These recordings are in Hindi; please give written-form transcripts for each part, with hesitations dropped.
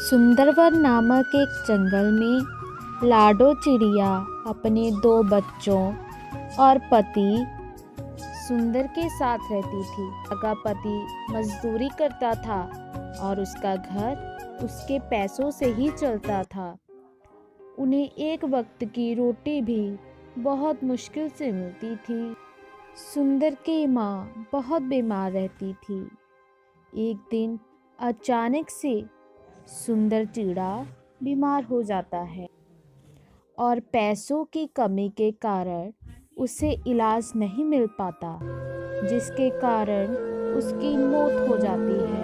सुंदरवन नामक एक जंगल में लाडो चिड़िया अपने 2 बच्चों और पति सुंदर के साथ रहती थी। उसका पति मजदूरी करता था और उसका घर उसके पैसों से ही चलता था। उन्हें एक वक्त की रोटी भी बहुत मुश्किल से मिलती थी। सुंदर की माँ बहुत बीमार रहती थी। एक दिन अचानक से सुंदर चिड़ा बीमार हो जाता है और पैसों की कमी के कारण उसे इलाज नहीं मिल पाता, जिसके कारण उसकी मौत हो जाती है।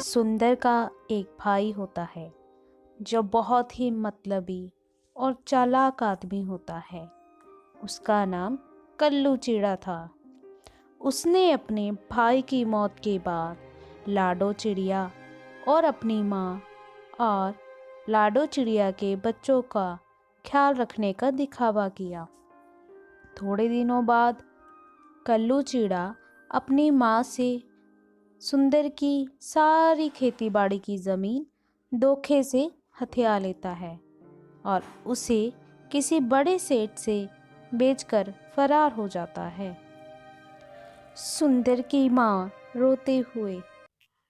सुंदर का एक भाई होता है जो बहुत ही मतलबी और चालाक आदमी होता है। उसका नाम कल्लू चिड़ा था। उसने अपने भाई की मौत के बाद लाडो चिड़िया और अपनी माँ और लाडो चिड़िया के बच्चों का ख्याल रखने का दिखावा किया। थोड़े दिनों बाद कल्लू चिड़ा अपनी माँ से सुंदर की सारी खेतीबाड़ी की ज़मीन धोखे से हथिया लेता है और उसे किसी बड़े सेठ से बेचकर फरार हो जाता है। सुंदर की माँ रोते हुए,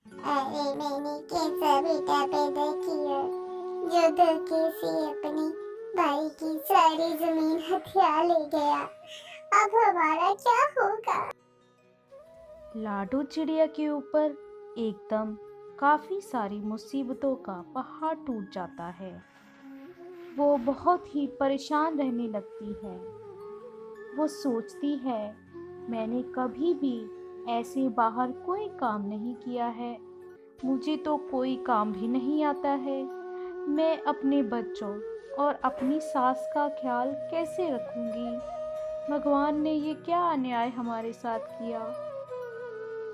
अरे मैंने कैसा बेटा पैदा किया जो धोखे से अपने भाई की सारी जमीन हथिया ले गया। अब हमारा क्या होगा? लाडो चिड़िया के ऊपर एकदम काफी सारी मुसीबतों का पहाड़ टूट जाता है। वो बहुत ही परेशान रहने लगती है। वो सोचती है, मैंने कभी भी ऐसे बाहर कोई काम नहीं किया है, मुझे तो कोई काम भी नहीं आता है। मैं अपने बच्चों और अपनी सास का ख्याल कैसे रखूंगी? भगवान ने ये क्या अन्याय हमारे साथ किया।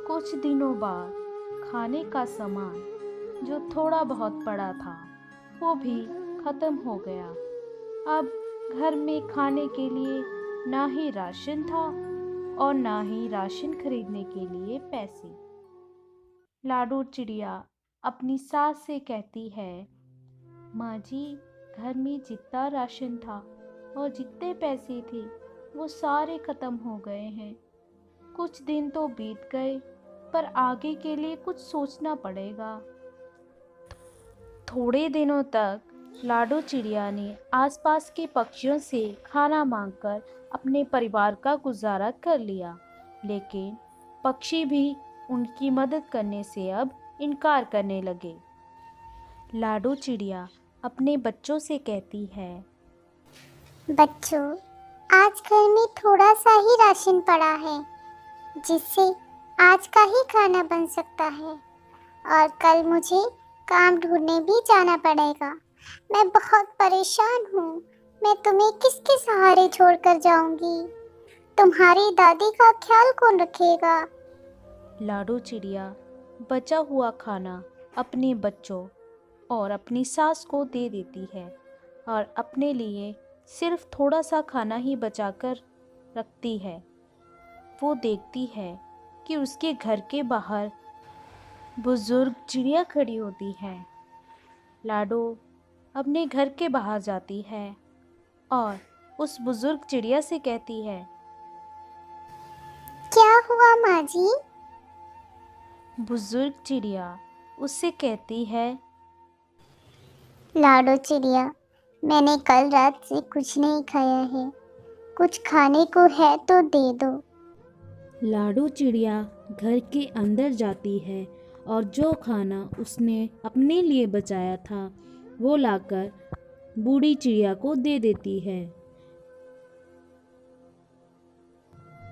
कुछ दिनों बाद खाने का सामान जो थोड़ा बहुत पड़ा था वो भी खत्म हो गया। अब घर में खाने के लिए ना ही राशन था और ना ही राशन खरीदने के लिए पैसे। लाडो चिड़िया अपनी सास से कहती है, माँ जी, घर में जितना राशन था और जितने पैसे थे वो सारे खत्म हो गए हैं। कुछ दिन तो बीत गए पर आगे के लिए कुछ सोचना पड़ेगा। थोड़े दिनों तक लाडो चिड़िया ने आसपास के पक्षियों से खाना मांगकर अपने परिवार का गुजारा कर लिया, लेकिन पक्षी भी उनकी मदद करने से अब इनकार करने लगे। लाडो चिड़िया अपने बच्चों से कहती है, बच्चों, आज घर में थोड़ा सा ही राशन पड़ा है जिससे आज का ही खाना बन सकता है और कल मुझे काम ढूंढने भी जाना पड़ेगा। मैं बहुत परेशान हूँ। मैं तुम्हें किसके सहारे छोड़कर जाऊंगी? तुम्हारी दादी का ख्याल कौन रखेगा? लाडो चिड़िया बचा हुआ खाना अपने बच्चों और अपनी सास को दे देती है और अपने लिए सिर्फ थोड़ा सा खाना ही बचाकर रखती है। वो देखती है कि उसके घर के बाहर बुजुर्ग चिड़िया खड़ी होती है। लाडो अपने घर के बाहर जाती है और उस बुजुर्ग चिड़िया से कहती है, क्या हुआ माँ जी? बुजुर्ग चिड़िया उससे कहती है, लाडो चिड़िया, मैंने कल रात से कुछ नहीं खाया है। कुछ खाने को है तो दे दो। लाडो चिड़िया घर के अंदर जाती है और जो खाना उसने अपने लिए बचाया था वो लाकर बूढ़ी चिड़िया को दे देती है।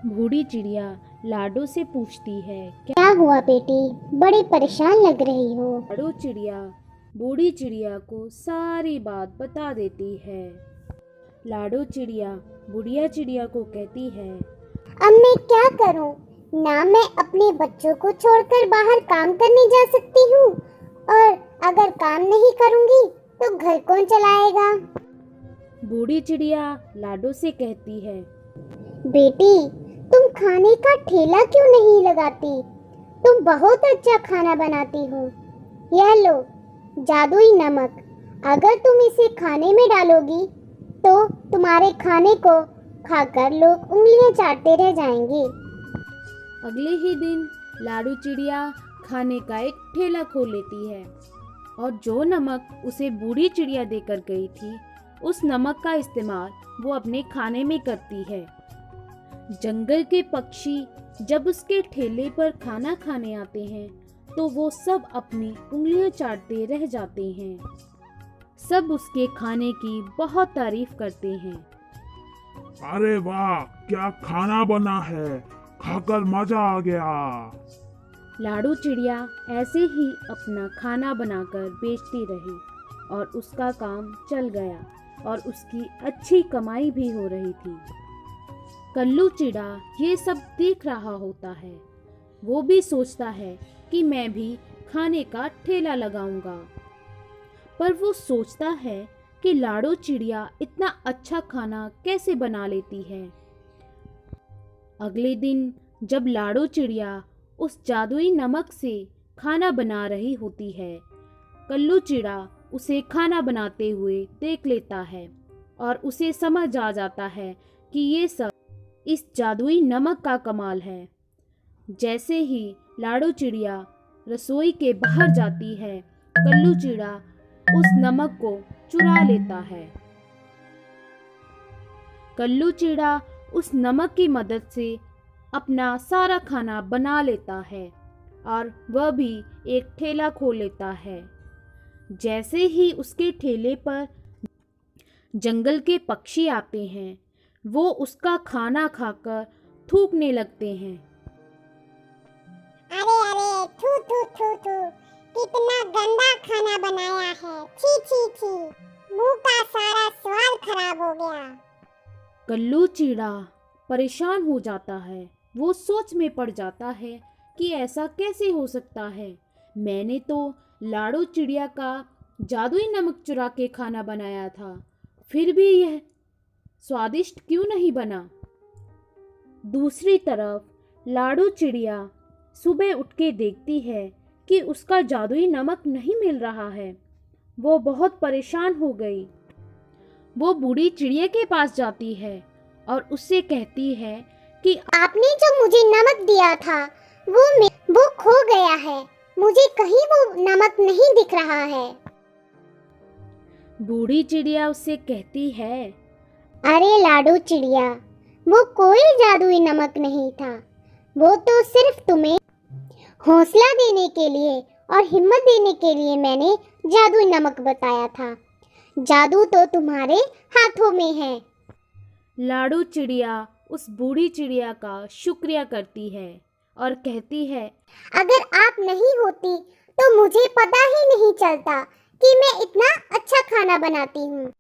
बूढ़ी चिड़िया लाडो से पूछती है, क्या हुआ बेटी? बड़ी परेशान लग रही हो। लाडो चिड़िया बूढ़ी चिड़िया को सारी बात बता देती है। लाडो चिड़िया बुढ़िया चिड़िया को कहती है, अब मैं क्या करूं? ना मैं अपने बच्चों को छोड़कर बाहर काम करने जा सकती हूँ और अगर काम नहीं करूंगी तो घर कौन चलाएगा? बूढ़ी चिड़िया लाडो से कहती है, बेटी, तुम खाने का ठेला क्यों नहीं लगाती? तुम बहुत अच्छा खाना बनाती हो। यह लो जादुई नमक। अगर तुम इसे खाने में डालोगी तो तुम्हारे खाने को खाकर लोग उंगलियां चाटते रह जाएंगे। अगले ही दिन लाडू चिड़िया खाने का एक ठेला खोल लेती है और जो नमक उसे बूढ़ी चिड़िया देकर गई थी, उस नमक का इस्तेमाल वो अपने खाने में करती है। जंगल के पक्षी जब उसके ठेले पर खाना खाने आते हैं तो वो सब अपनी उंगलियां चाटते रह जाते हैं। सब उसके खाने की बहुत तारीफ करते हैं। अरे वाह, क्या खाना बना है, खाकर मजा आ गया। लाडू चिड़िया ऐसे ही अपना खाना बनाकर बेचती रही और उसका काम चल गया और उसकी अच्छी कमाई भी हो रही थी। कल्लू चिड़ा ये सब देख रहा होता है। वो भी सोचता है कि मैं भी खाने का ठेला लगाऊंगा, पर वो सोचता है कि लाडू चिड़िया इतना अच्छा खाना कैसे बना लेती है। अगले दिन जब लाडू चिड़िया उस जादुई नमक से खाना बना रही होती है, कल्लू चिड़ा उसे खाना बनाते हुए देख लेता है और उसे समझ आ जाता है कि ये सब इस जादुई नमक का कमाल है। जैसे ही लाडू चिड़िया रसोई के बाहर जाती है, कल्लू चिड़ा उस नमक को चुरा लेता है। कल्लू चिड़ा उस नमक की मदद से अपना सारा खाना बना लेता है और वह भी एक ठेला खोल लेता है। जैसे ही उसके ठेले पर जंगल के पक्षी आते हैं, वो उसका खाना खाकर थूकने लगते हैं। अरे अरे, थू थू थू थू, कितना गंदा खाना बनाया है। छी छी छी, मुंह का सारा स्वाद खराब हो गया। कल्लू चिड़ा परेशान हो जाता है। वो सोच में पड़ जाता है कि ऐसा कैसे हो सकता है। मैंने तो लाडू चिड़िया का जादुई नमक चुरा के खाना बनाया था, फिर भी यह स्वादिष्ट क्यों नहीं बना। दूसरी तरफ लाडू चिड़िया सुबह उठ के देखती है कि उसका जादुई नमक नहीं मिल रहा है। वो बहुत परेशान हो गई। वो बूढ़ी चिड़िया के पास जाती है और उससे कहती है कि आपने जो मुझे नमक दिया था वो खो गया है। मुझे कहीं वो नमक नहीं दिख रहा है। बूढ़ी चिड़िया उससे कहती है, अरे लाडू चिड़िया, वो कोई जादुई नमक नहीं था। वो तो सिर्फ तुम्हें हौसला देने के लिए और हिम्मत देने के लिए मैंने जादुई नमक बताया था। जादू तो तुम्हारे हाथों में है। लाडू चिड़िया उस बूढ़ी चिड़िया का शुक्रिया करती है और कहती है, अगर आप नहीं होती तो मुझे पता ही नहीं चलता कि मैं इतना अच्छा खाना बनाती हूँ।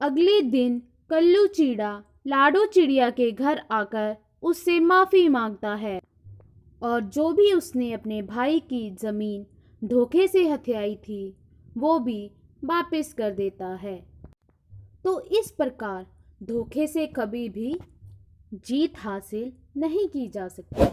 अगले दिन कल्लू चिड़ा लाडू चिड़िया के घर आकर उससे माफ़ी मांगता है और जो भी उसने अपने भाई की ज़मीन धोखे से हथियाई थी वो भी वापस कर देता है। तो इस प्रकार धोखे से कभी भी जीत हासिल नहीं की जा सकती।